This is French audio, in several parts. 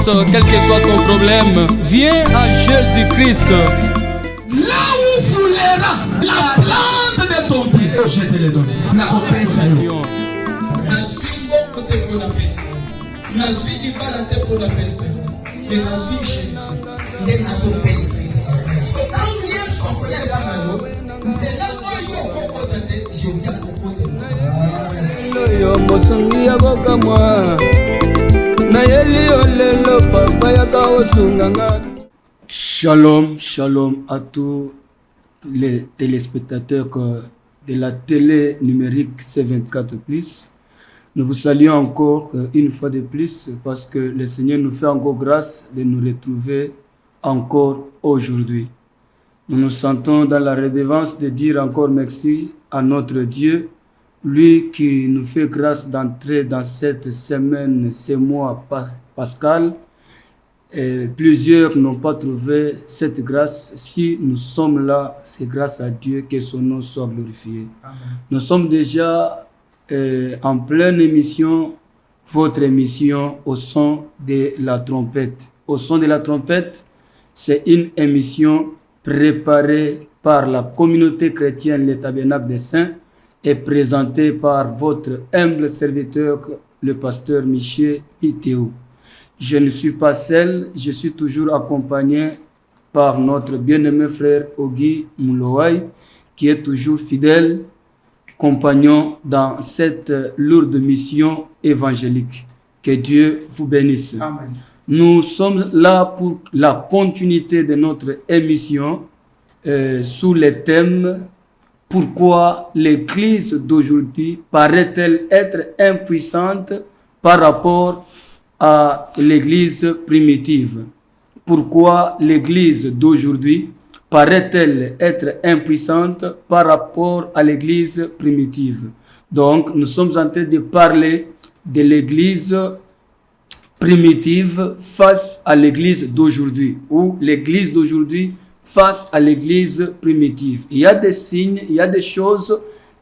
quel que soit ton problème, viens à Jésus-Christ. Là où foulera la plante de ton pied, je te le donne. Shalom, shalom à tous les téléspectateurs de la télé numérique C24+. Nous vous saluons encore une fois de plus parce que le Seigneur nous fait encore grâce de nous retrouver encore aujourd'hui. Nous nous sentons dans la redevance de dire encore merci à notre Dieu, lui qui nous fait grâce d'entrer dans cette semaine, ce mois pascal. Et plusieurs n'ont pas trouvé cette grâce. Si nous sommes là, c'est grâce à Dieu que son nom soit glorifié. Amen. Nous sommes déjà en pleine émission, votre émission au son de la trompette. Au son de la trompette, c'est une émission préparée par la communauté chrétienne, le Tabernacle des Saints, et présentée par votre humble serviteur, le pasteur Michel Itéo. Je ne suis pas seul, je suis toujours accompagné par notre bien-aimé frère Ogi Moulouaï, qui est toujours fidèle compagnon dans cette lourde mission évangélique. Que Dieu vous bénisse. Amen. Nous sommes là pour la continuité de notre émission sous le thème « Pourquoi l'Église d'aujourd'hui paraît-elle être impuissante par rapport à l'Église primitive ?» Pourquoi l'Église d'aujourd'hui paraît-elle être impuissante par rapport à l'Église primitive? Donc, nous sommes en train de parler de l'Église primitive face à l'Église d'aujourd'hui, ou l'Église d'aujourd'hui face à l'Église primitive. Il y a des signes, il y a des choses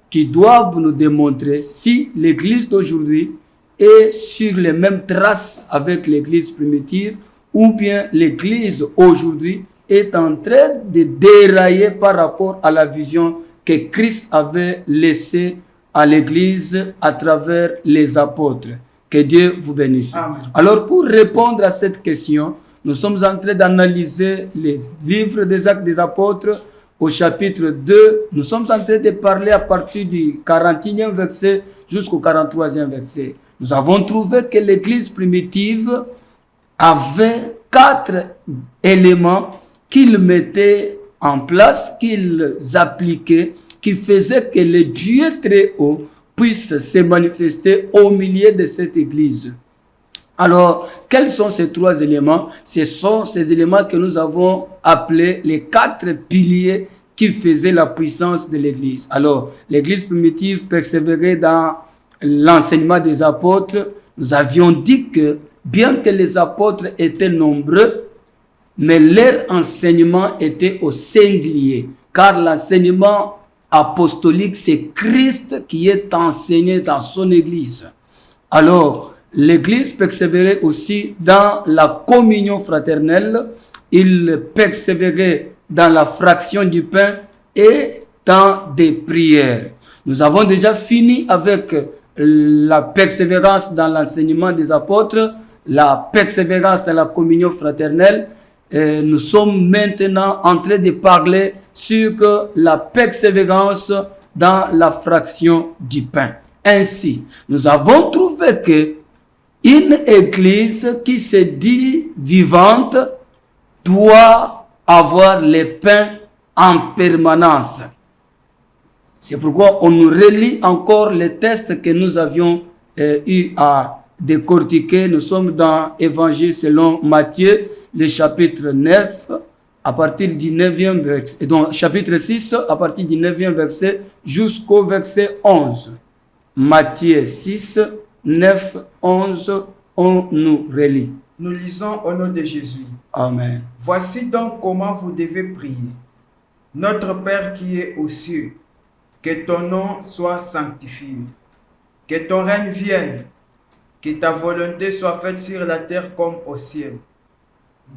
qui doivent nous démontrer si l'Église d'aujourd'hui est sur les mêmes traces avec l'Église primitive, ou bien l'Église aujourd'hui est en train de dérailler par rapport à la vision que Christ avait laissée à l'Église à travers les apôtres. Que Dieu vous bénisse. Amen. Alors, pour répondre à cette question, nous sommes en train d'analyser les livres des Actes des Apôtres au chapitre 2. Nous sommes en train de parler à partir du 41e verset jusqu'au 43e verset. Nous avons trouvé que l'Église primitive avait 4 éléments qu'ils mettaient en place, qu'ils appliquaient, qui faisaient que le Dieu très haut puisse se manifester au milieu de cette Église. Alors, quels sont ces 3 éléments? Ce sont ces éléments que nous avons appelés les 4 piliers qui faisaient la puissance de l'Église. Alors, l'Église primitive persévérait dans l'enseignement des apôtres. Nous avions dit que bien que les apôtres étaient nombreux, mais leur enseignement était au singulier, car l'enseignement apostolique, c'est Christ qui est enseigné dans son Église. Alors, l'Église persévérait aussi dans la communion fraternelle, il persévérait dans la fraction du pain et dans des prières. Nous avons déjà fini avec la persévérance dans l'enseignement des apôtres, la persévérance dans la communion fraternelle. Et nous sommes maintenant en train de parler sur la persévérance dans la fraction du pain. Ainsi, nous avons trouvé que une église qui se dit vivante doit avoir le pain en permanence. C'est pourquoi on nous relit encore les textes que nous avions eu à décortiquer. Nous sommes dans l'Évangile selon Matthieu, le chapitre 9, à partir du 9e verset, et donc chapitre 6, à partir du 9e verset jusqu'au verset 11. Matthieu 6, 9, 11, on nous relit. Nous lisons au nom de Jésus. Amen. Voici donc comment vous devez prier. Notre Père qui est aux cieux, que ton nom soit sanctifié, que ton règne vienne, Que ta volonté soit faite sur la terre comme au ciel.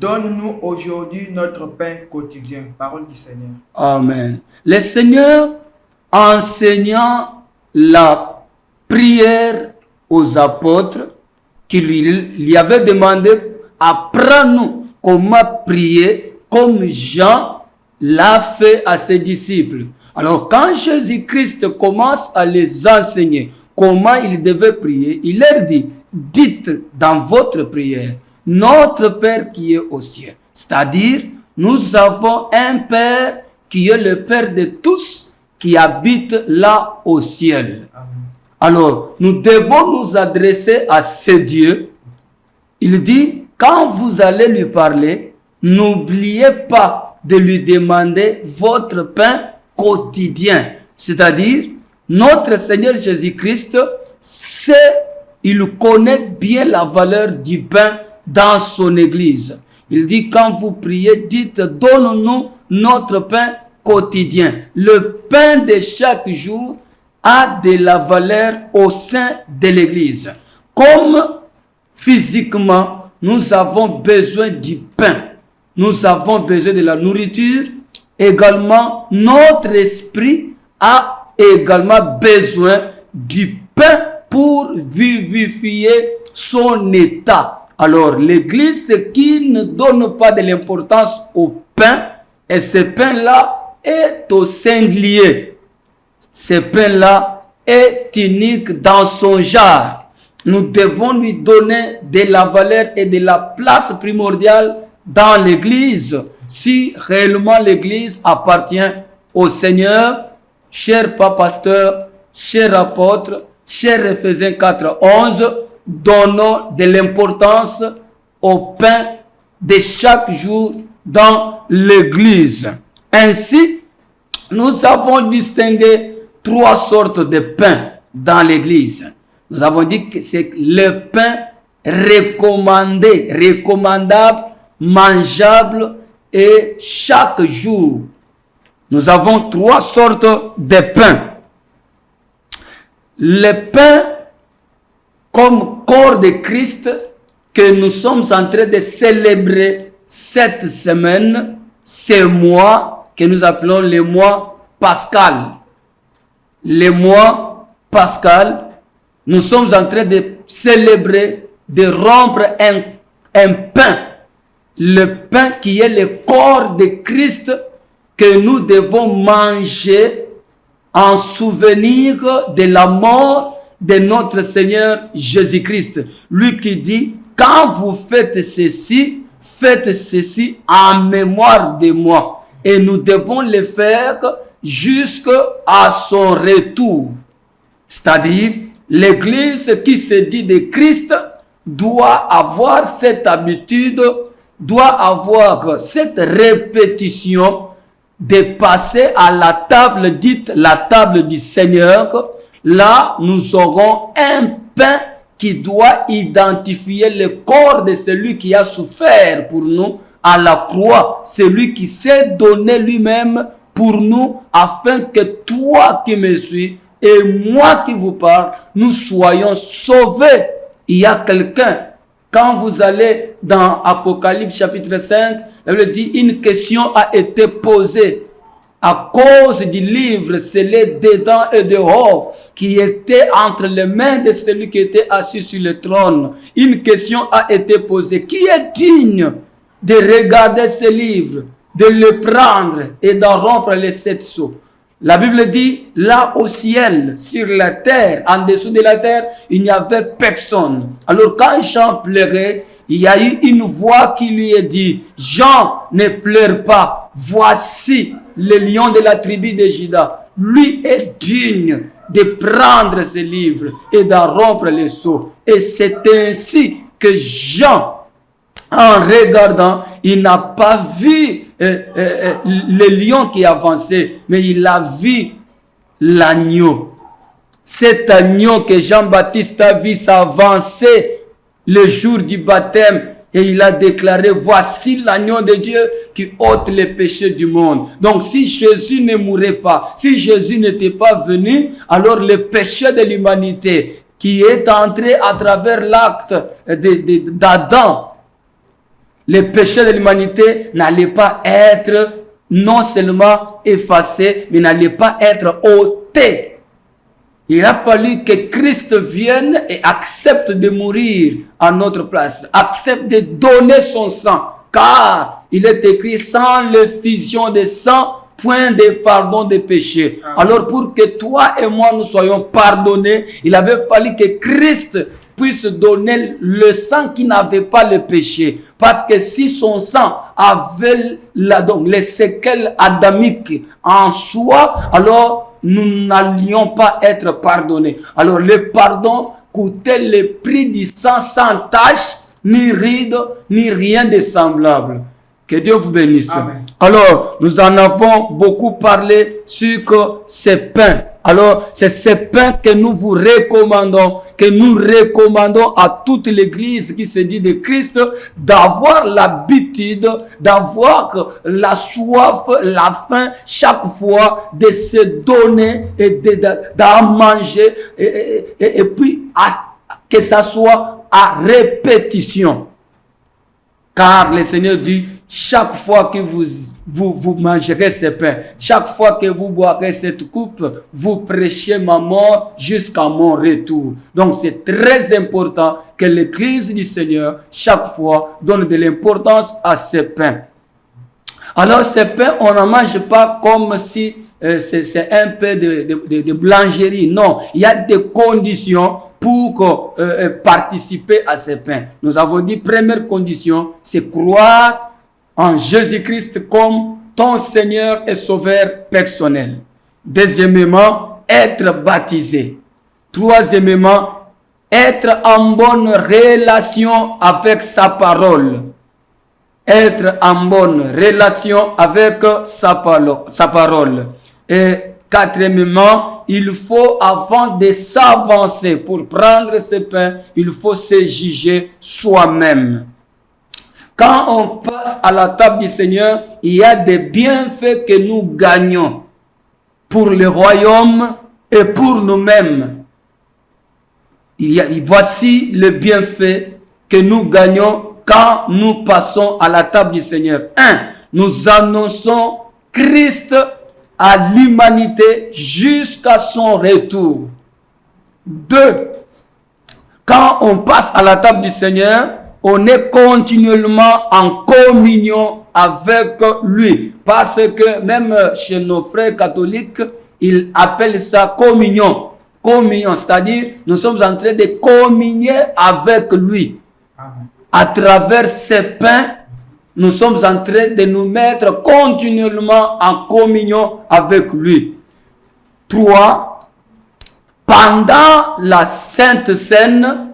Donne-nous aujourd'hui notre pain quotidien. Parole du Seigneur. Amen. Le Seigneur, enseignant la prière aux apôtres, qui lui avait demandé, apprends-nous comment prier comme Jean l'a fait à ses disciples. Alors quand Jésus-Christ commence à les enseigner comment ils devaient prier, il leur dit, dites dans votre prière, notre Père qui est au ciel. C'est-à-dire, nous avons un Père qui est le Père de tous, qui habite là au ciel. Amen. Alors, nous devons nous adresser à ce Dieu. Il dit, quand vous allez lui parler, n'oubliez pas de lui demander votre pain quotidien. C'est-à-dire, notre Seigneur Jésus-Christ il connaît bien la valeur du pain dans son église. Il dit, quand vous priez, dites, donne-nous notre pain quotidien. Le pain de chaque jour a de la valeur au sein de l'église. Comme physiquement, nous avons besoin du pain. Nous avons besoin de la nourriture. Également, notre esprit a également besoin du pain pour vivifier son état. Alors, l'église qui ne donne pas de l'importance au pain, et ce pain-là est au singulier. Ce pain-là est unique dans son genre. Nous devons lui donner de la valeur et de la place primordiale dans l'église, si réellement l'église appartient au Seigneur. Cher pasteur, cher apôtre, cher Éphésiens 4:11, donnons de l'importance au pain de chaque jour dans l'église. Ainsi, nous avons distingué 3 sortes de pain dans l'église. Nous avons dit que c'est le pain recommandé, recommandable, mangeable et chaque jour. Nous avons 3 sortes de pain. Le pain comme corps de Christ que nous sommes en train de célébrer cette semaine, ce mois que nous appelons le mois pascal. Le mois pascal, nous sommes en train de célébrer, de rompre un pain. Le pain qui est le corps de Christ que nous devons manger en souvenir de la mort de notre Seigneur Jésus-Christ. Lui qui dit, quand vous faites ceci en mémoire de moi. Et nous devons le faire jusqu'à son retour. C'est-à-dire, l'église qui se dit de Christ doit avoir cette habitude, doit avoir cette répétition de passer à la table dite la table du Seigneur. Là, nous aurons un pain qui doit identifier le corps de celui qui a souffert pour nous à la croix, celui qui s'est donné lui-même pour nous, afin que toi qui me suis et moi qui vous parle, nous soyons sauvés. Il y a quelqu'un, quand vous allez dans Apocalypse chapitre 5, la Bible dit, une question a été posée à cause du livre scellé dedans et dehors, qui était entre les mains de celui qui était assis sur le trône. Une question a été posée. Qui est digne de regarder ce livre, de le prendre et d'en rompre les 7 sceaux? La Bible dit, là au ciel, sur la terre, en dessous de la terre, il n'y avait personne. Alors quand Jean pleurait, il y a eu une voix qui lui a dit, Jean, ne pleure pas, voici le lion de la tribu de Juda. Lui est digne de prendre ce livre et d'en rompre les sceaux. Et c'est ainsi que Jean, en regardant, il n'a pas vu le lion qui avançait, mais il a vu l'agneau. Cet agneau que Jean-Baptiste a vu s'avancer le jour du baptême, et il a déclaré, voici l'agneau de Dieu qui ôte les péchés du monde. Donc si Jésus ne mourait pas, si Jésus n'était pas venu, alors le péché de l'humanité qui est entré à travers l'acte d'Adam, les péchés de l'humanité n'allaient pas être non seulement effacés, mais n'allaient pas être ôtés. Il a fallu que Christ vienne et accepte de mourir à notre place, accepte de donner son sang, car il est écrit sans l'effusion de sang, point de pardon des péchés. Alors pour que toi et moi nous soyons pardonnés, il avait fallu que Christ puisse donner le sang qui n'avait pas le péché. Parce que si son sang avait donc les séquelles adamiques en soi, alors nous n'allions pas être pardonnés. Alors le pardon coûtait le prix du sang sans tache, ni ride, ni rien de semblable. Que Dieu vous bénisse. Amen. Alors, nous en avons beaucoup parlé sur ces pains. Alors, c'est ces pains que nous vous recommandons, que nous recommandons à toute l'Église qui se dit de Christ, d'avoir l'habitude, d'avoir la soif, la faim, chaque fois, de se donner et d'en manger, et puis que ça soit à répétition. Car le Seigneur dit, chaque fois que vous mangerez ce pain, chaque fois que vous boirez cette coupe, vous prêchez ma mort jusqu'à mon retour. Donc c'est très important que l'Église du Seigneur, chaque fois, donne de l'importance à ce pain. Alors ce pain, on n'en mange pas comme si c'est un peu de boulangerie. Non, il y a des conditions pour participer à ce pain. Nous avons dit, première condition, c'est croire en Jésus-Christ comme ton Seigneur et Sauveur personnel. Deuxièmement, être baptisé. Troisièmement, être en bonne relation avec sa parole. Être en bonne relation avec sa parole. Et quatrièmement, il faut, avant de s'avancer pour prendre ce pain, il faut se juger soi-même. Quand on passe à la table du Seigneur, il y a des bienfaits que nous gagnons pour le royaume et pour nous-mêmes. Voici le bienfait que nous gagnons quand nous passons à la table du Seigneur. 1. Nous annonçons Christ à l'humanité jusqu'à son retour. 2. Quand on passe à la table du Seigneur, on est continuellement en communion avec lui. Parce que même chez nos frères catholiques, ils appellent ça communion. Communion, c'est-à-dire nous sommes en train de communier avec lui. Amen. À travers ces pains, nous sommes en train de nous mettre continuellement en communion avec lui. 3. Pendant la Sainte Seine,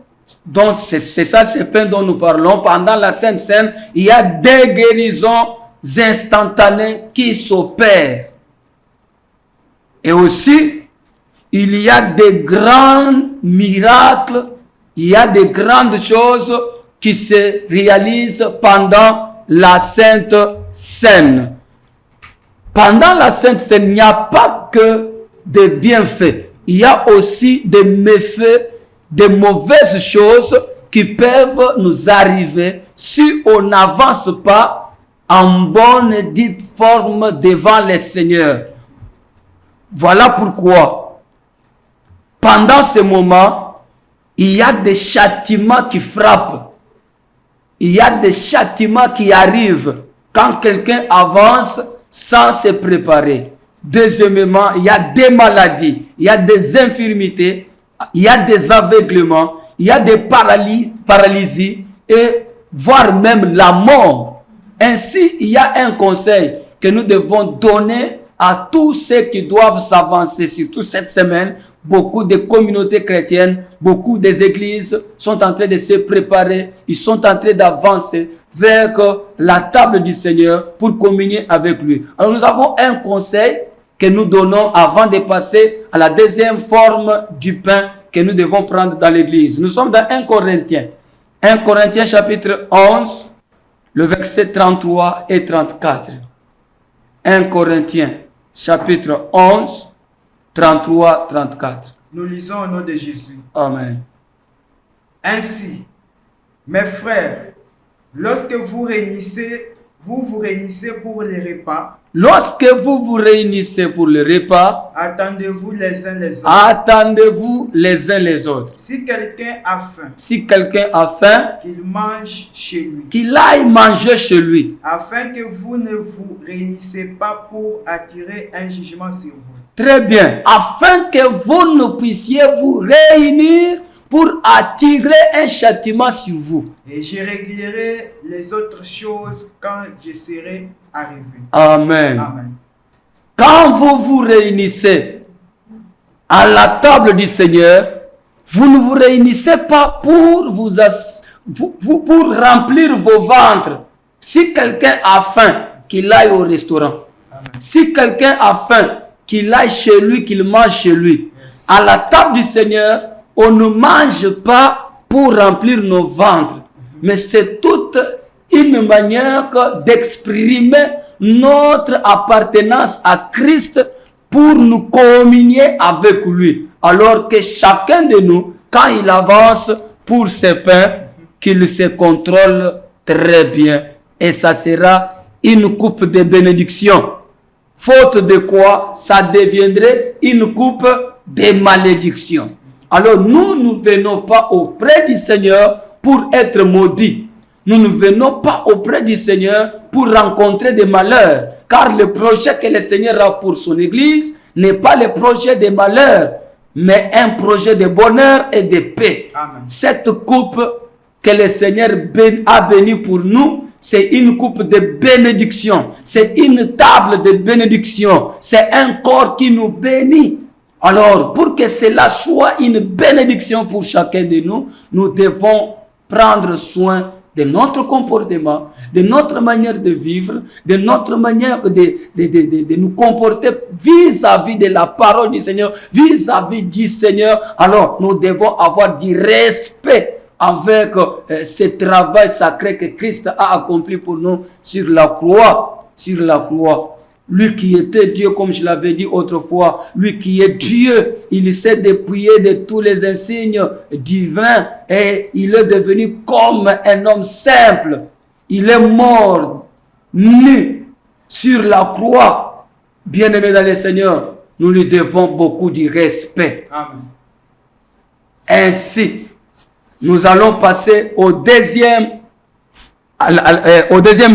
donc c'est ça ce pain dont nous parlons, pendant la Sainte Seine, il y a des guérisons instantanées qui s'opèrent. Et aussi, il y a des grands miracles, il y a des grandes choses qui se réalisent pendant la Sainte Seine. Pendant la Sainte Seine, il n'y a pas que des bienfaits. Il y a aussi des méfaits, des mauvaises choses qui peuvent nous arriver si on n'avance pas en bonne dite forme devant le Seigneur. Voilà pourquoi, pendant ce moment, il y a des châtiments qui frappent. Il y a des châtiments qui arrivent quand quelqu'un avance sans se préparer. Deuxièmement, il y a des maladies, il y a des infirmités, il y a des aveuglements, il y a des paralysies et voire même la mort. Ainsi, il y a un conseil que nous devons donner à tous ceux qui doivent s'avancer, surtout cette semaine. Beaucoup de communautés chrétiennes, beaucoup des églises sont en train de se préparer, ils sont en train d'avancer vers la table du Seigneur pour communier avec lui. Alors nous avons un conseil que nous donnons avant de passer à la deuxième forme du pain que nous devons prendre dans l'église. Nous sommes dans 1 Corinthiens. 1 Corinthiens chapitre 11, le verset 33 et 34. 1 Corinthiens chapitre 11, 33, 34. Nous lisons au nom de Jésus. Amen. Ainsi, mes frères, lorsque vous vous réunissez pour les repas, Lorsque vous vous réunissez pour le repas, attendez-vous les uns les autres. attendez-vous les uns les autres. Si quelqu'un a faim, Si quelqu'un a faim, qu'il mange chez lui, qu'il aille manger chez lui, afin que vous ne vous réunissez pas pour attirer un jugement sur vous. très bien, afin que vous ne puissiez vous réunir pour attirer un châtiment sur vous. Et je réglerai les autres choses quand je serai arrivé. Amen. Amen. Quand vous vous réunissez à la table du Seigneur, vous ne vous réunissez pas pour pour remplir vos ventres. Si quelqu'un a faim, qu'il aille au restaurant. Amen. Si quelqu'un a faim, qu'il aille chez lui, qu'il mange chez lui. Yes. À la table du Seigneur, on ne mange pas pour remplir nos ventres. Mais c'est toute une manière d'exprimer notre appartenance à Christ pour nous communier avec lui. Alors que chacun de nous, quand il avance pour ses pains, qu'il se contrôle très bien. Et ça sera une coupe de bénédiction. Faute de quoi, ça deviendrait une coupe de malédiction. Alors nous ne venons pas auprès du Seigneur pour être maudits. Nous ne venons pas auprès du Seigneur pour rencontrer des malheurs. Car le projet que le Seigneur a pour son Église n'est pas le projet de malheur, mais un projet de bonheur et de paix. Amen. Cette coupe que le Seigneur a bénie pour nous, c'est une coupe de bénédiction. C'est une table de bénédiction. C'est un corps qui nous bénit. Alors, pour que cela soit une bénédiction pour chacun de nous, nous devons prendre soin de notre comportement, de notre manière de vivre, de notre manière de nous comporter vis-à-vis de la parole du Seigneur, vis-à-vis du Seigneur. Alors, nous devons avoir du respect avec ce travail sacré que Christ a accompli pour nous sur la croix. Sur la croix. Lui qui était Dieu, comme je l'avais dit autrefois, lui qui est Dieu, il s'est dépouillé de tous les insignes divins et il est devenu comme un homme simple. Il est mort, nu, sur la croix. Bien-aimé dans le Seigneur, nous lui devons beaucoup de respect. Amen. Ainsi, nous allons passer au deuxième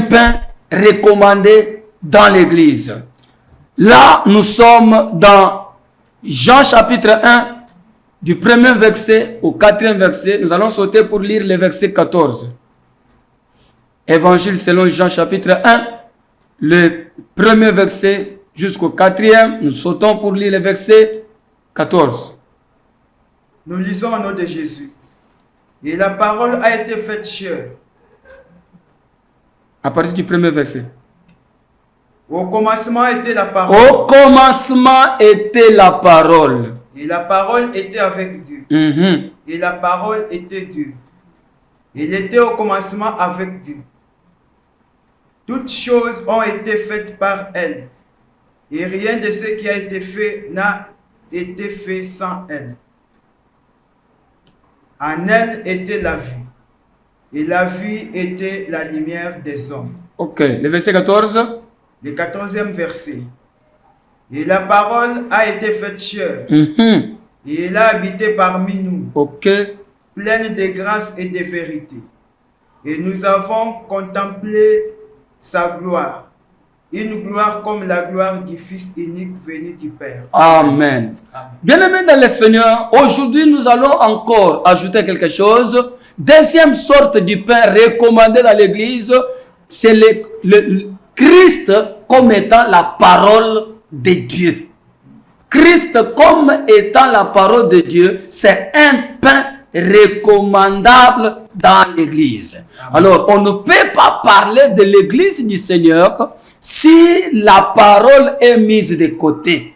pain recommandé dans l'église. Là, nous sommes dans Jean chapitre 1, du premier verset au 4e verset. Nous allons sauter pour lire le verset 14. Évangile selon Jean chapitre 1, le premier verset jusqu'au 4e. Nous sautons pour lire le verset 14. Nous lisons au nom de Jésus. Et la parole a été faite chair. À partir du premier verset. Au commencement était la parole. Au commencement était la parole. Et la parole était avec Dieu. Et la parole était Dieu. Il était au commencement avec Dieu. Toutes choses ont été faites par elle. Et rien de ce qui a été fait n'a été fait sans elle. En elle était la vie. Et la vie était la lumière des hommes. Ok, le verset 14. Le 14e verset. Et la parole a été faite chair. Et elle a habité parmi nous. Ok. Pleine de grâce et de vérité. Et nous avons contemplé sa gloire. Une gloire comme la gloire du Fils unique venu du Père. Amen. Bien-aimés dans le Seigneur, aujourd'hui nous allons encore ajouter quelque chose. Deuxième sorte de pain recommandé dans l'église, c'est le Christ comme étant la parole de Dieu. Christ comme étant la parole de Dieu, c'est un pain recommandable dans l'église. Alors, on ne peut pas parler de l'église du Seigneur si la parole est mise de côté.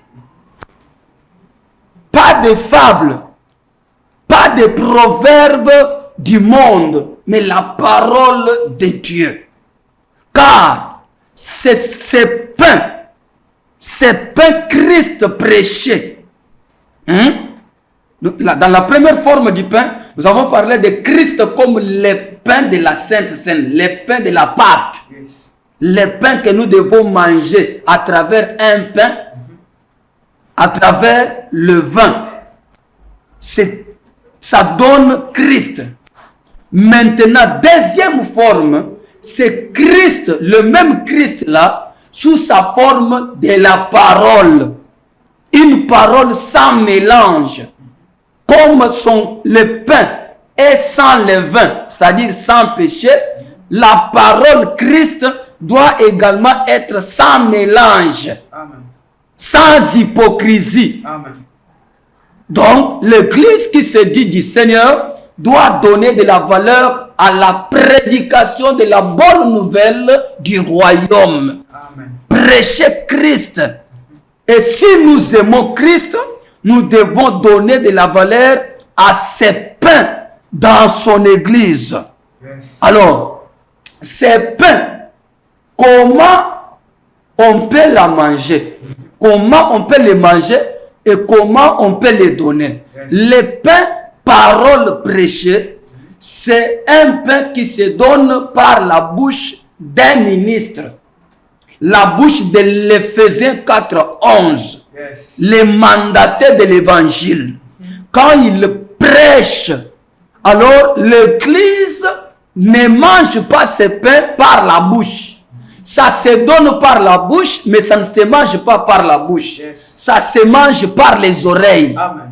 Pas de fables, pas de proverbes du monde, mais la parole de Dieu. Car c'est ce pain Christ prêché, Dans la première forme du pain, nous avons parlé de Christ comme le pain de la Sainte Seine, le pain de la Pâque. Yes. Le pain que nous devons manger à travers un pain, à travers le vin. Ça donne Christ. Maintenant, deuxième forme, c'est Christ, le même Christ là, sous sa forme de la parole. Une parole sans mélange. Comme le pain est sans levain, c'est-à-dire sans péché, la parole Christ doit également être sans mélange, Amen. sans hypocrisie. Amen. Donc, l'Église qui se dit du Seigneur doit donner de la valeur à la prédication de la bonne nouvelle du royaume. Amen. Prêcher Christ. Et si nous aimons Christ, nous devons donner de la valeur à ce pain dans son Église. Yes. Alors, ces pains, comment on peut la manger? Comment on peut les manger et comment on peut les donner? Yes. Le pain, parole prêchée, c'est un pain qui se donne par la bouche d'un ministre. La bouche de l'Éphésiens 4:11. Yes. Les mandataires de l'évangile. Quand ils prêchent, alors l'Église ne mange pas ce pain par la bouche. Ça se donne par la bouche, mais ça ne se mange pas par la bouche. Yes. Ça se mange par les oreilles. Amen.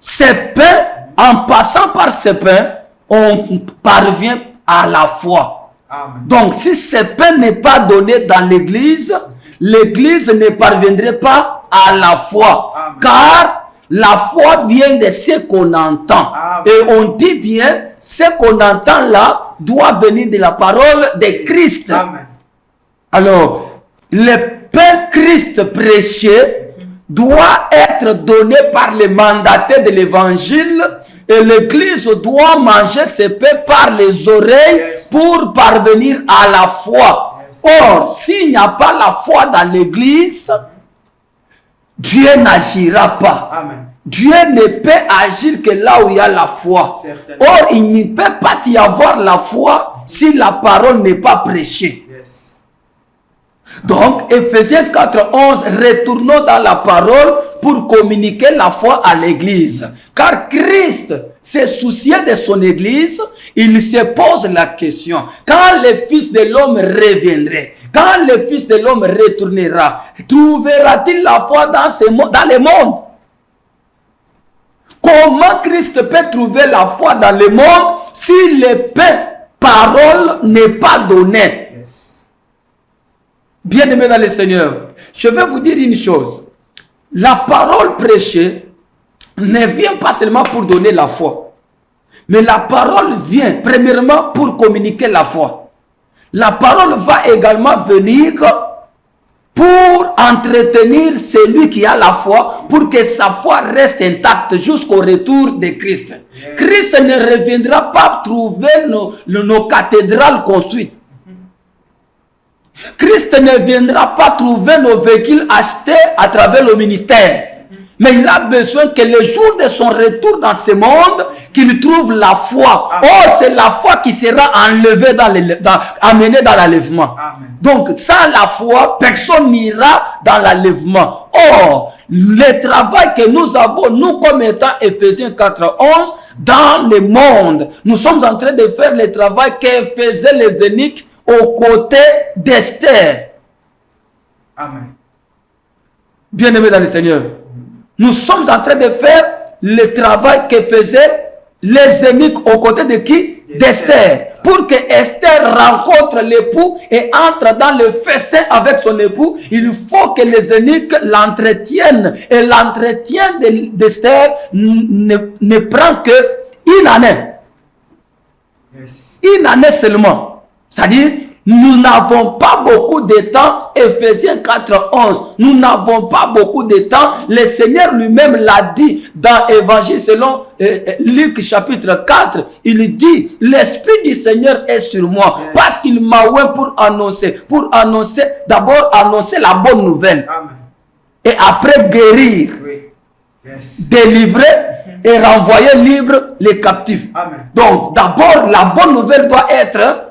Ce pain, en passant par ce pain, on parvient à la foi. Amen. Donc, si ce pain n'est pas donné dans l'église, l'église ne parviendrait pas à la foi. Amen. Car la foi vient de ce qu'on entend. Amen. Et on dit bien, ce qu'on entend là doit venir de la parole de Christ. Amen. Alors, le pain Christ prêché doit être donné par les mandataires de l'évangile et l'église doit manger ce pain par les oreilles Yes. pour parvenir à la foi. Yes. Or, s'il n'y a pas la foi dans l'église, Dieu n'agira pas. Amen. Dieu ne peut agir que là où il y a la foi. Certainement. Or, il ne peut pas y avoir la foi si la parole n'est pas prêchée. Yes. Donc, Éphésiens 4:11, retournons dans la parole pour communiquer la foi à l'église. Car Christ s'est soucié de son église, il se pose la question, quand le Fils de l'homme reviendrait, quand le Fils de l'homme retournera, trouvera-t-il la foi dans le monde? Comment Christ peut trouver la foi dans le monde si le pain, parole n'est pas donné? Yes. Bien-aimés dans le Seigneur, je vais vous dire une chose. La parole prêchée ne vient pas seulement pour donner la foi. Mais la parole vient premièrement pour communiquer la foi. La parole va également venir pour entretenir celui qui a la foi, pour que sa foi reste intacte jusqu'au retour de Christ. Yes. Christ ne reviendra pas trouver nos cathédrales construites. Christ ne viendra pas trouver nos véhicules achetés à travers le ministère. Mais il a besoin que le jour de son retour dans ce monde, qu'il trouve la foi. Amen. Or, c'est la foi qui sera enlevée amenée dans l'enlèvement. Amen. Donc, sans la foi, personne n'ira dans l'enlèvement. Or, le travail que nous avons, nous comme étant Éphésiens 4:11, dans le monde, nous sommes en train de faire le travail que faisaient les eunuques aux côtés d'Esther. Amen. Bien-aimés dans le Seigneur, nous sommes en train de faire le travail que faisaient les eunuques aux côtés de qui? D'Esther. Pour que Esther rencontre l'époux et entre dans le festin avec son époux, il faut que les eunuques l'entretiennent. Et l'entretien d'Esther ne prend que une année. Yes. Une année seulement. C'est-à-dire, nous n'avons pas beaucoup de temps. Éphésiens 4:11. Nous n'avons pas beaucoup de temps. Le Seigneur lui-même l'a dit dans Évangile selon Luc chapitre 4. Il dit, l'Esprit du Seigneur est sur moi. Yes. Parce qu'il m'a oint pour annoncer, d'abord annoncer la bonne nouvelle. Amen. Et après guérir, Oui. Yes. délivrer et renvoyer libre les captifs. Amen. Donc, d'abord, la bonne nouvelle doit être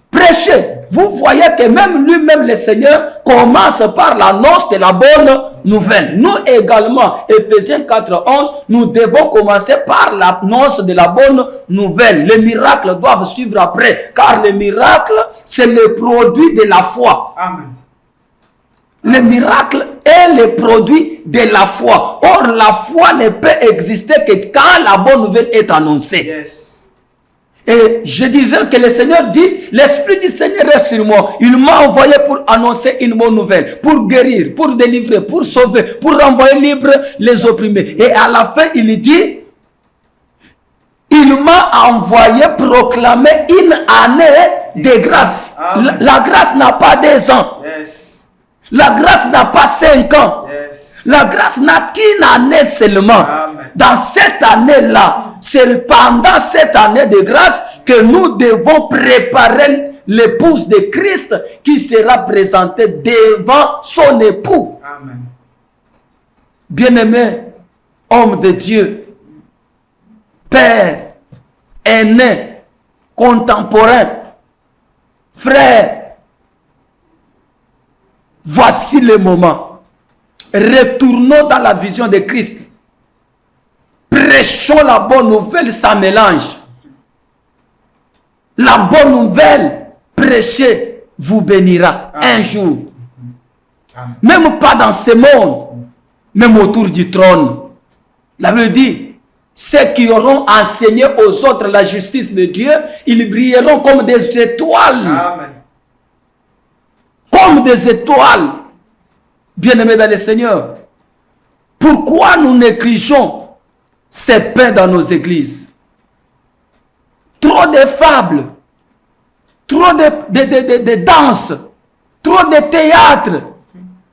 prêchée. Vous voyez que même lui-même, le Seigneur, commence par l'annonce de la bonne nouvelle. Nous également, Ephésiens 4:11, nous devons commencer par l'annonce de la bonne nouvelle. Les miracles doivent suivre après, car les miracles, c'est le produit de la foi. Amen. Le miracle est le produit de la foi. Or, la foi ne peut exister que quand la bonne nouvelle est annoncée. Yes. Et je disais que le Seigneur dit, l'Esprit du Seigneur reste sur moi. Il m'a envoyé pour annoncer une bonne nouvelle, pour guérir, pour délivrer, pour sauver, pour renvoyer libre les opprimés. Et à la fin, il dit, il m'a envoyé proclamer une année de grâce. La grâce n'a pas 2 ans. Yes. La grâce n'a pas 5 ans. Yes. La grâce n'a qu'une année seulement. Amen. Dans cette année-là, c'est pendant cette année de grâce que nous devons préparer l'épouse de Christ qui sera présentée devant son époux. Amen. Bien-aimé, homme de Dieu, père, aîné, contemporain, frère, voici le moment. Retournons dans la vision de Christ. Prêchons la bonne nouvelle sans mélange. La bonne nouvelle prêchée vous bénira un jour. Amen. Même pas dans ce monde, même autour du trône. La Bible dit, ceux qui auront enseigné aux autres la justice de Dieu, ils brilleront comme des étoiles. Amen. Comme des étoiles. Bien-aimés dans le Seigneur, pourquoi nous négligeons ces pains dans nos églises? Trop de fables, trop de danses, trop de théâtre,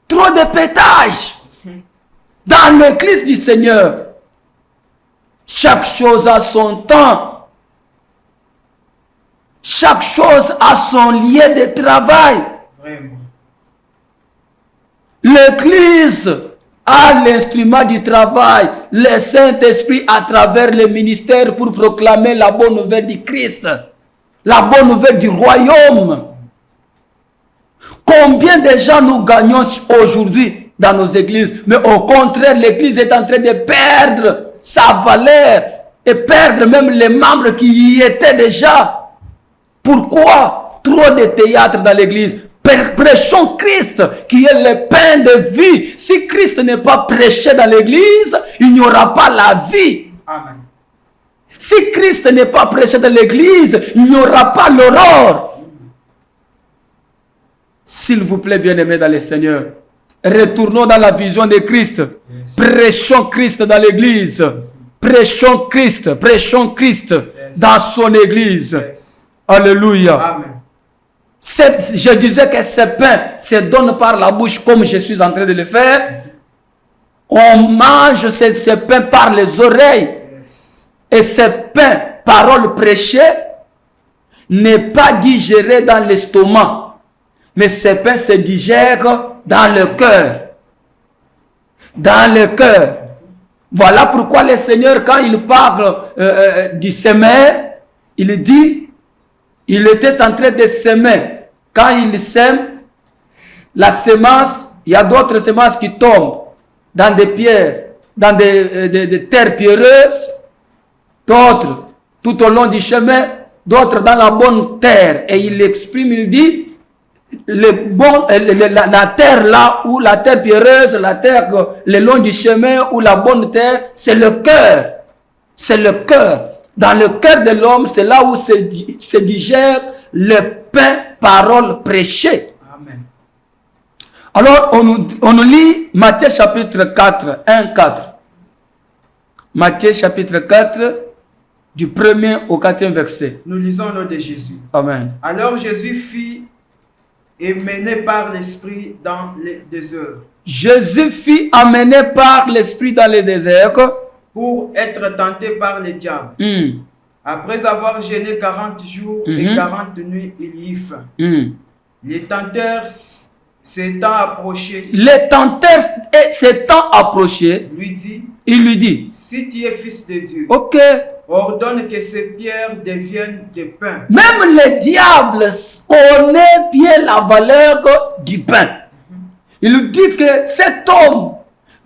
trop de pétage. Dans l'église du Seigneur, chaque chose a son temps. Chaque chose a son lieu de travail. Vraiment. L'église a l'instrument du travail, le Saint-Esprit à travers le ministère pour proclamer la bonne nouvelle du Christ, la bonne nouvelle du royaume. Combien de gens nous gagnons aujourd'hui dans nos églises, mais au contraire, l'église est en train de perdre sa valeur et perdre même les membres qui y étaient déjà. Pourquoi? Trop de théâtre dans l'église. Prêchons Christ qui est le pain de vie. Si Christ n'est pas prêché dans l'église, il n'y aura pas la vie. Amen. Si Christ n'est pas prêché dans l'église, il n'y aura pas l'aurore. S'il vous plaît, bien-aimés dans le Seigneur, retournons dans la vision de Christ. Yes. Prêchons Christ dans l'église. Prêchons Christ dans son église. Yes. Alléluia. Amen. Je disais que ce pain se donne par la bouche comme je suis en train de le faire. On mange ce pain par les oreilles. Yes. Et ce pain, parole prêchée, n'est pas digéré dans l'estomac. Mais ce pain se digère dans le cœur. Dans le cœur. Voilà pourquoi le Seigneur, quand il parle du semeur, il dit, il était en train de semer. Quand il sème, la semence, il y a d'autres semences qui tombent dans des pierres, dans des terres pierreuses, d'autres tout au long du chemin, d'autres dans la bonne terre. Et il exprime, il dit, la terre là, où la terre pierreuse, la terre le long du chemin, ou la bonne terre, c'est le cœur. C'est le cœur. Dans le cœur de l'homme, c'est là où se digère le pain, parole prêchée. Amen. Alors, on nous lit Matthieu chapitre 4, 1, 4. Matthieu chapitre 4, du 1er au 4e verset. Nous lisons au nom de Jésus. Amen. Alors Jésus fit et mené par l'Esprit dans les déserts Jésus fut amené par l'Esprit dans le désert. pour être tenté par le diable. Après avoir jeûné 40 jours et 40 nuits, il y eut faim. Le tenteur s'étant approché, le tenteur s'étant approché, il lui dit, si tu es fils de Dieu, ok, ordonne que ces pierres deviennent des pains. même le diable connaît bien la valeur du pain. Il lui dit que cet homme,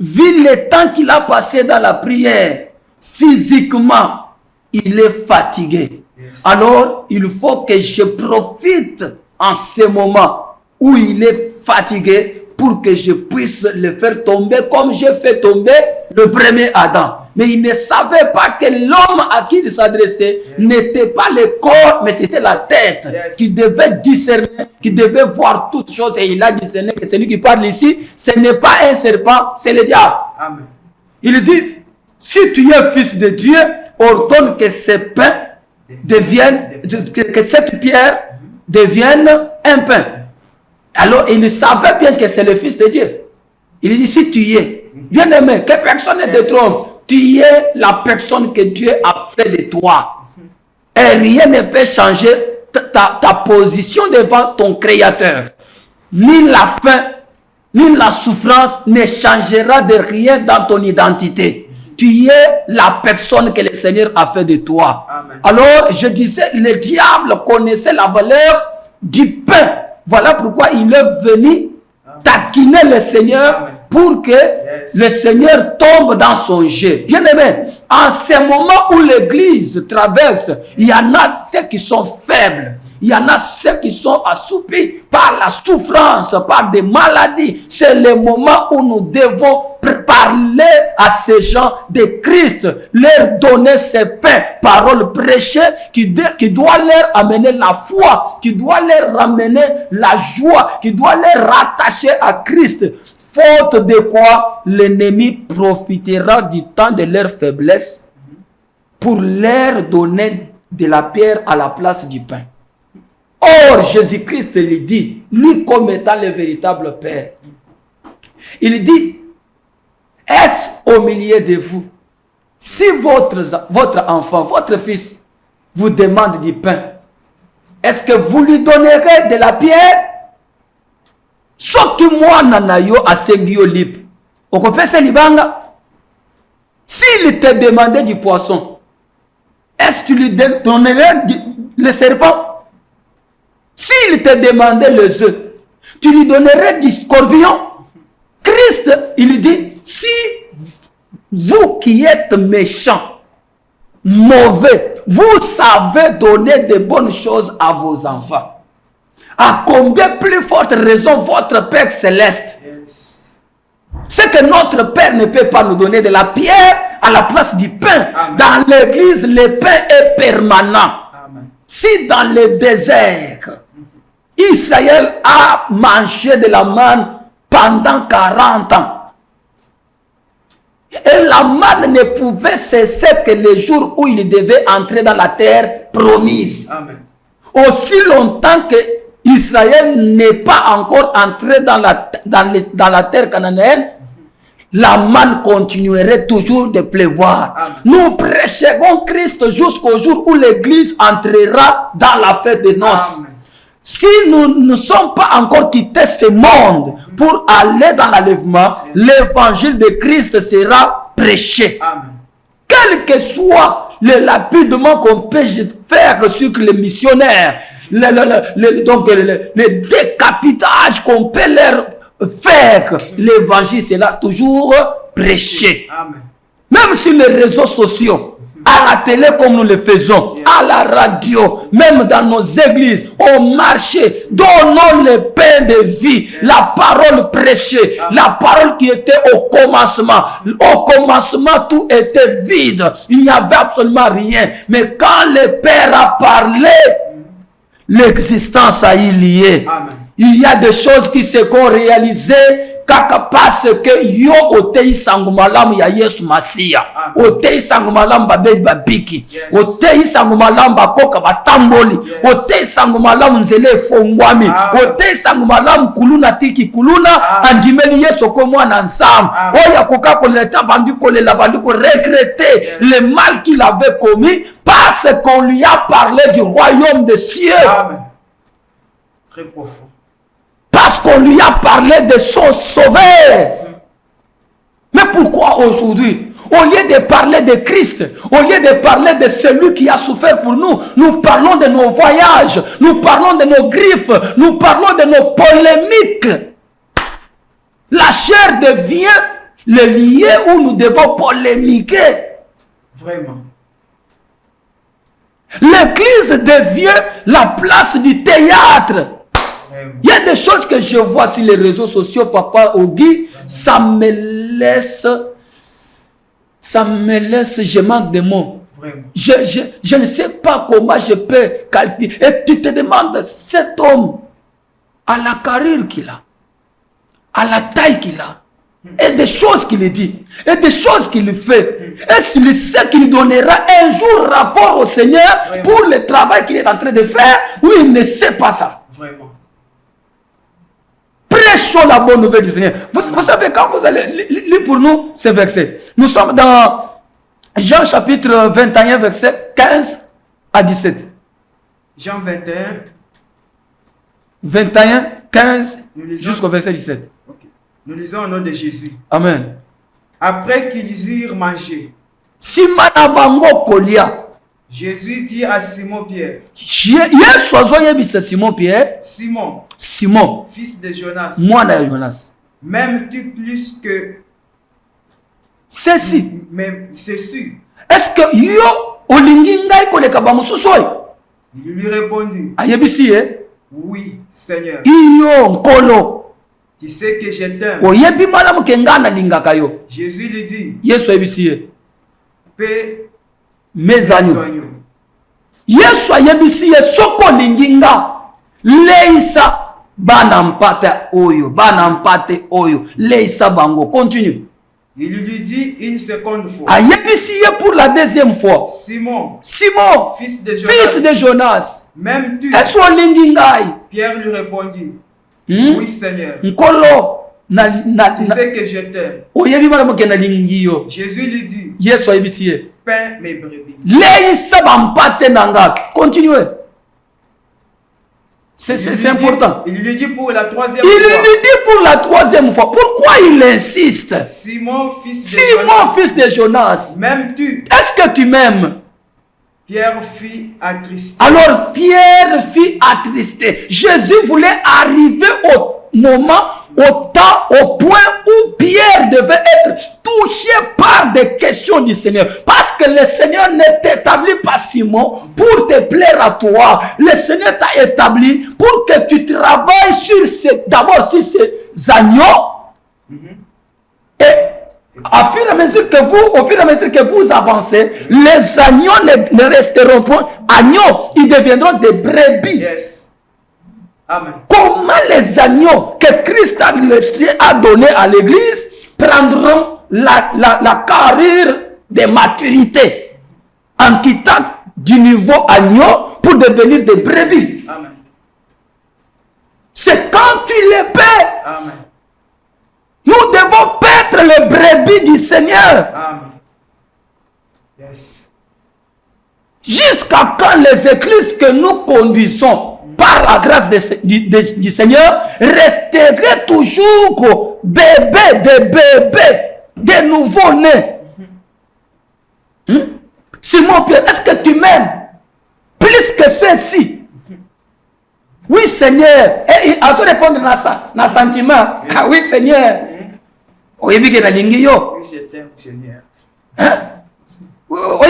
vu le temps qu'il a passé dans la prière, physiquement, il est fatigué. Yes. Alors, il faut que je profite en ce moment où il est fatigué pour que je puisse le faire tomber comme j'ai fait tomber le premier Adam. Mais il ne savait pas que l'homme à qui il s'adressait n'était pas le corps, mais c'était la tête qui devait discerner, qui devait voir toutes choses. Et il a discerné que celui qui parle ici, ce n'est pas un serpent, c'est le diable. Amen. Il dit, si tu es fils de Dieu, ordonne que ces pains deviennent, que cette pierre devienne un pain. Alors, il savait bien que c'est le fils de Dieu. Il dit, si tu y es, bien aimé, que personne ne te trompe, tu es la personne que Dieu a fait de toi. Et rien ne peut changer ta position devant ton Créateur. Ni la faim, ni la souffrance ne changera de rien dans ton identité. Tu es la personne que le Seigneur a fait de toi. Amen. Alors, je disais, le diable connaissait la valeur du pain. Voilà pourquoi il est venu taquiner le Seigneur. Amen. Pour que le Seigneur tombe dans son jet. Bien aimé, en ce moment où l'Église traverse, il y en a ceux qui sont faibles. Il y en a ceux qui sont assoupis par la souffrance, par des maladies. C'est le moment où nous devons parler à ces gens de Christ, leur donner ces pains, paroles prêchées qui doit leur amener la foi, qui doit leur ramener la joie, qui doit les rattacher à Christ. Faute de quoi l'ennemi profitera du temps de leur faiblesse pour leur donner de la pierre à la place du pain. Or, Jésus-Christ lui dit, lui comme étant le véritable Père, il dit, est-ce au milieu de vous, si votre enfant, votre fils vous demande du pain, est-ce que vous lui donnerez de la pierre? Soki mwana na yo asengi yo libre, okopesa libanga. S'il te demandait du poisson, est-ce que tu lui donnerais le serpent? S'il te demandait les œufs, tu lui donnerais du scorpion? Christ, il dit, si vous qui êtes méchants, mauvais, vous savez donner de bonnes choses à vos enfants, à combien plus forte raison votre Père céleste? C'est que notre Père ne peut pas nous donner de la pierre à la place du pain. Amen. Dans l'église, le pain est permanent. Amen. Si dans le désert, Israël a mangé de la manne pendant 40 ans, et la manne ne pouvait cesser que le jour où il devait entrer dans la terre promise. Amen. Aussi longtemps que Israël n'est pas encore entré dans la terre cananéenne, la manne continuerait toujours de pleuvoir. Amen. Nous prêcherons Christ jusqu'au jour où l'Église entrera dans la fête de noces. Amen. Si nous ne sommes pas encore quittés ce monde pour aller dans l'enlèvement, l'évangile de Christ sera prêché. Amen. Quel que soit le lapidement qu'on peut faire sur les missionnaires, le décapitage qu'on peut leur faire, l'évangile sera toujours prêché. Amen. Même sur les réseaux sociaux, à la télé comme nous le faisons, à la radio, même dans nos églises, au marché, donnons le pain de vie, la parole prêchée, la parole qui était au commencement. Au commencement, tout était vide, il n'y avait absolument rien. Mais quand le Père a parlé, l'existence a eu lieu. Amen. Il y a des choses qui se sont réalisées parce que yo otei sangu malamu ya Yesu Masia, otei sangu malamu babeli babiki, otei sangu malamu bakoka batamboli, otei sangu malamu nzele efongwami, otei sangu malamu kuluna tiki kuluna andimeli Yesu ko mwana nsamu oya koka koleta bandiko le bandiko regretter le mal qu'il avait commis parce qu'on lui a parlé du royaume des cieux. Amen. Très profond. Parce qu'on lui a parlé de son sauveur. Mais pourquoi aujourd'hui, au lieu de parler de Christ, au lieu de parler de celui qui a souffert pour nous, nous parlons de nos voyages, nous parlons de nos griffes, nous parlons de nos polémiques. La chair devient le lieu où nous devons polémiquer. Vraiment. L'église devient la place du théâtre. Il y a des choses que je vois sur les réseaux sociaux, Papa Ogi, ça me laisse, je manque de mots. Je ne sais pas comment je peux qualifier. Et tu te demandes, cet homme, à la carrière qu'il a, à la taille qu'il a, et des choses qu'il dit, et des choses qu'il fait, est-ce qu'il sait qu'il donnera un jour rapport au Seigneur pour le travail qu'il est en train de faire, ou il ne sait pas ça? Vraiment. Prêchons la bonne nouvelle du Seigneur. Vous savez, quand vous allez lire pour nous ces versets, nous sommes dans Jean chapitre 21, verset 15 à 17. Jean 21. 21, 15 jusqu'au verset 17. Okay. Nous lisons au nom de Jésus. Amen. Après qu'ils eurent mangé, Simana bango kolia. Jésus dit à Simon Pierre, Yesu azoyebisa Simon Pierre, Simon, fils de Jonas, mwana ya Jonas, m'aimes-tu plus que ceci? Même c'est sûr. Est-ce que yo olingi ngai koleka ba mususu oyo? Il lui répondit, ayebisi ye, oui, Seigneur. Iyo nkolo, Tu sais que je t'aime. oyebi malamu ke nga nalingaka yo. Jésus lui dit, Yesu ayebisi ye, paix mes agneaux. Yesu ayebisi ye, soko olingi nga leisa bana mpate oyo, leisa bango. Continue. Il lui dit une seconde fois, ayebisi ye pour la deuxième fois, Simon, fils de Jonas, m'aimes-tu? est-ce olingi ngai? Pierre lui répondit, oui, Seigneur. Nkolo, Tu sais que je t'aime. oyebi malamu ke nalingi yo. Jésus lui dit, Yesu ayebisi ye, pains mes brebis. leisa bampate nanga. Continuez. C'est important. Il lui dit pour la troisième Il fois, lui dit pour la troisième fois. Pourquoi il insiste? Simon, Fils de Jonas, m'aimes-tu? est-ce que tu m'aimes? Pierre fit attristé. Alors Pierre fit attristé. Jésus voulait arriver au moment, au temps, au point où Pierre devait être touché par des questions du Seigneur. Parce que le Seigneur ne t'établit pas, Simon, pour te plaire à toi. Le Seigneur t'a établi pour que tu travailles d'abord sur ces agneaux. Et au fur et à mesure que vous avancez, les agneaux ne resteront point agneaux, ils deviendront des brebis. Yes. Amen. Comment les agneaux que Christ a donné à l'église prendront la carrière de maturité en quittant du niveau agneau pour devenir des brebis? Amen. C'est quand tu les paies. Amen. Nous devons paître les brebis du Seigneur. Amen. Yes. Jusqu'à quand les églises que nous conduisons par la grâce du Seigneur resteraient toujours des bébés, des nouveaux-nés? Simon Pierre, est-ce que tu m'aimes plus que ceci? Oui, Seigneur. Et il a répondre dans le sentiment. Yes. Ah oui, Seigneur. Oui, je t'aime, Seigneur. Oui,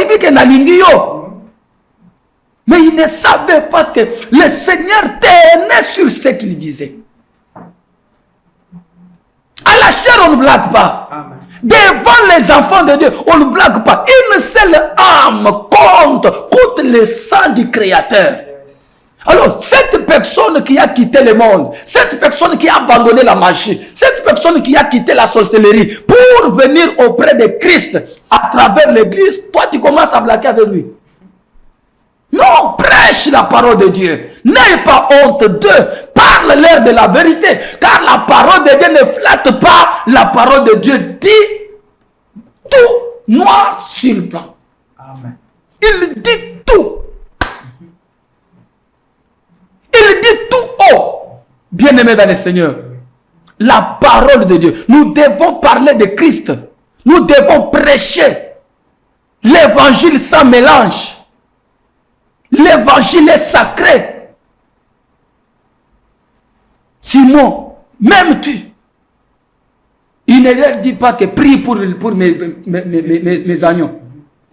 mais il ne savait pas que le Seigneur tenait sur ce qu'il disait. À la chair, on ne blague pas. Amen. Devant les enfants de Dieu, on ne blague pas. Une seule âme coûte le sang du Créateur. Alors, cette personne qui a quitté le monde, cette personne qui a abandonné la magie, cette personne qui a quitté la sorcellerie pour venir auprès de Christ à travers l'église, toi tu commences à blaguer avec lui. Non, prêche la parole de Dieu. N'aie pas honte d'eux. Parle-leur de la vérité. Car la parole de Dieu ne flatte pas. La parole de Dieu dit tout noir sur blanc. Amen. Il dit tout. Il dit tout haut. Bien-aimés dans le Seigneur, la parole de Dieu, nous devons parler de Christ. Nous devons prêcher l'évangile sans mélange. L'évangile est sacré. Simon, même tu, il ne leur dit pas que prie pour mes agneaux.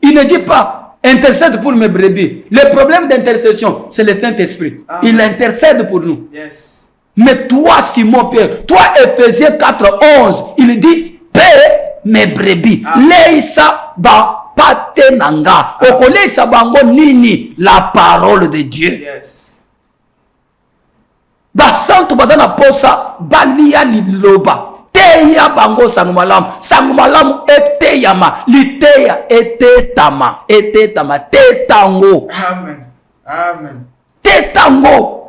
Il ne dit pas intercède pour mes brebis. Le problème d'intercession, c'est le Saint-Esprit. Il intercède pour nous. Yes. Mais toi, Simon Pierre, toi, Ephésiens 4, 11, il dit paix mes brebis. Leisa ba patenanga. Okoleisa bango nini, la parole de Dieu. Yes. Basantu bazana posa balia liloba. Teya bango sangumalam. Sangumalam eteyama. Liteya etetama. Etetama. Tetango. Amen. Amen. Tetango.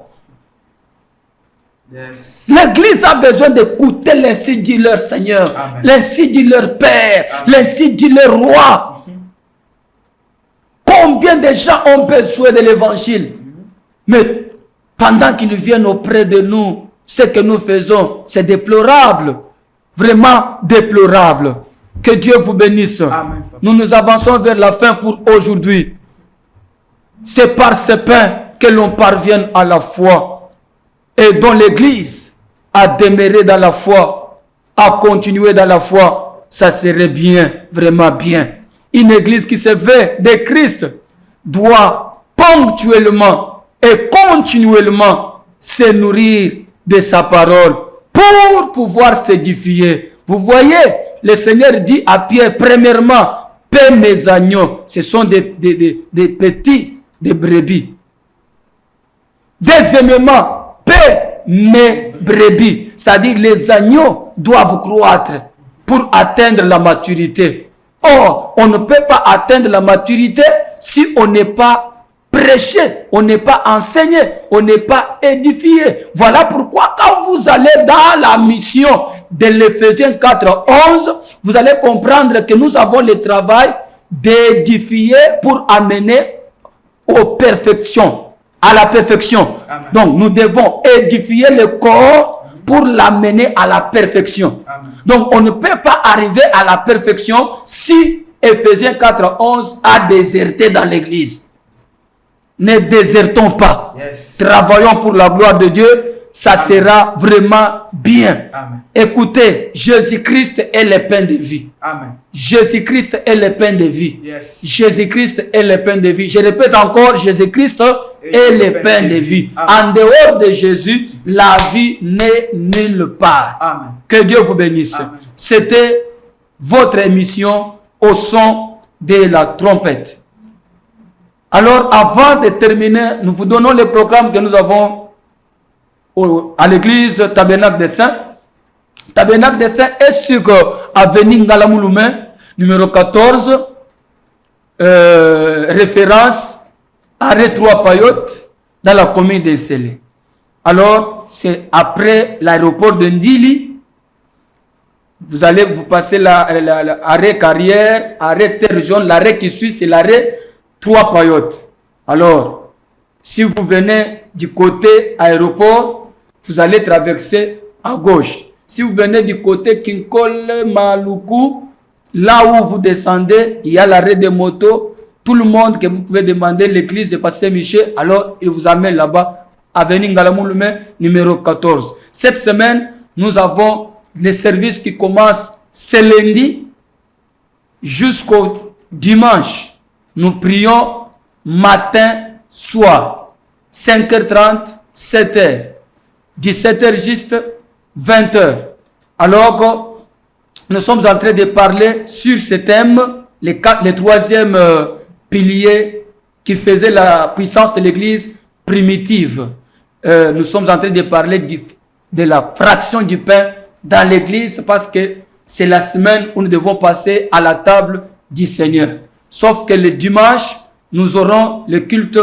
Yes. L'église a besoin d'écouter l'ainsi dit leur Seigneur, l'ainsi dit leur Père, l'ainsi dit leur Roi. Combien de gens ont besoin de l'évangile? Mais pendant qu'ils viennent auprès de nous, ce que nous faisons, c'est déplorable. Vraiment déplorable. Que Dieu vous bénisse. Amen. Nous nous avançons vers la fin pour aujourd'hui. C'est par ce pain que l'on parvient à la foi. Et dont l'Église a demeuré dans la foi, a continué dans la foi, ça serait bien, vraiment bien. Une Église qui se veut de Christ doit ponctuellement et continuellement se nourrir de sa parole pour pouvoir s'édifier. Vous voyez, le Seigneur dit à Pierre, premièrement, paix mes agneaux, ce sont des petits, des brebis. Deuxièmement, paix mes brebis, c'est-à-dire les agneaux doivent croître pour atteindre la maturité. Or, on ne peut pas atteindre la maturité si on n'est pas prêché, on n'est pas enseigné, on n'est pas édifié. Voilà pourquoi quand vous allez dans la mission de l'Éphésiens 4, 11, vous allez comprendre que nous avons le travail d'édifier pour amener aux perfections. À la perfection. Amen. Donc, nous devons édifier le corps pour l'amener à la perfection. Amen. Donc, on ne peut pas arriver à la perfection si Ephésiens 4, 11 a déserté dans l'église. Ne désertons pas. Yes. Travaillons pour la gloire de Dieu. Ça Amen. sera vraiment bien. Amen. Écoutez, Jésus-Christ est le pain de vie. Amen. Jésus-Christ est le pain de vie. Yes. Jésus-Christ est le pain de vie. Je répète encore, Jésus-Christ est le pain de vie. En dehors de Jésus, la vie n'est nulle part. Amen. Que Dieu vous bénisse. Amen. C'était votre émission au son de la trompette. Alors, avant de terminer, nous vous donnons le programme que nous avons à l'église Tabernacle des Saints. Tabernacle des Saints est sur avenue Ngalamouloumé, numéro 14, référence arrêt 3 Payotte, dans la commune d'Ensélé. Alors, c'est après l'aéroport de Ndili. Vous allez vous passer l'arrêt carrière, arrêt terre jaune, l'arrêt qui suit, c'est l'arrêt 3 Payotte. Alors, si vous venez du côté aéroport, vous allez traverser à gauche. Si vous venez du côté Kinkole, Maluku, là où vous descendez, il y a l'arrêt de moto. Tout le monde que vous pouvez demander l'église de Pasteur Michel, alors il vous amène là-bas, avenue Ngalamouloumé, numéro 14. Cette semaine, nous avons les services qui commencent ce lundi jusqu'au dimanche. Nous prions matin, soir, 5h30, 7h, 17h juste, 20h. Alors que nous sommes en train de parler sur ce thème, le troisième pilier qui faisait la puissance de l'église primitive. Nous sommes en train de parler de la fraction du pain dans l'église parce que c'est la semaine où nous devons passer à la table du Seigneur. Sauf que le dimanche, nous aurons le culte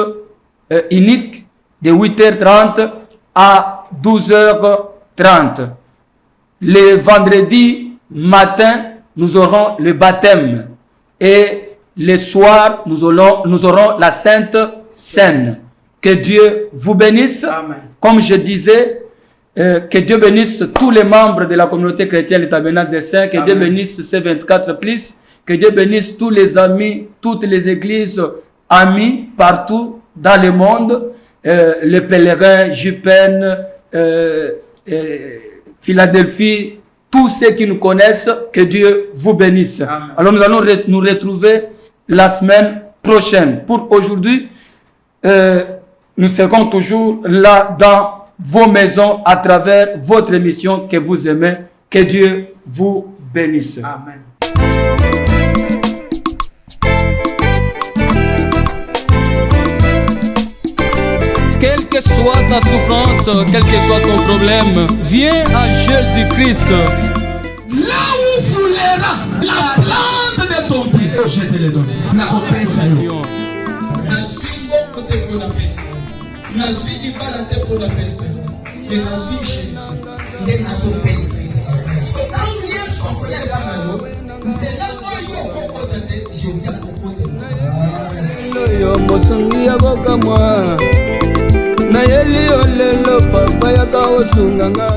unique de 8h30 à 12h30. Le vendredi matin, nous aurons le baptême. Et le soir, nous aurons la Sainte Seine. Que Dieu vous bénisse. Amen. Comme je disais, Que Dieu bénisse tous les membres de la communauté chrétienne du Tabernacle des Saints. Que Dieu bénisse C24+. Que Dieu bénisse tous les amis, toutes les églises amis partout dans le monde. Les pèlerins, Jupen, Philadelphie, tous ceux qui nous connaissent, que Dieu vous bénisse. Amen. Alors nous allons nous retrouver la semaine prochaine. Pour aujourd'hui, nous serons toujours là dans vos maisons à travers votre émission que vous aimez. Que Dieu vous bénisse. Amen. Quelle que soit ta souffrance, quel que soit ton problème, viens à Jésus-Christ. Là où foulera la plante de ton pied, je te le donne. Na yeli olelo papa yaka osunganga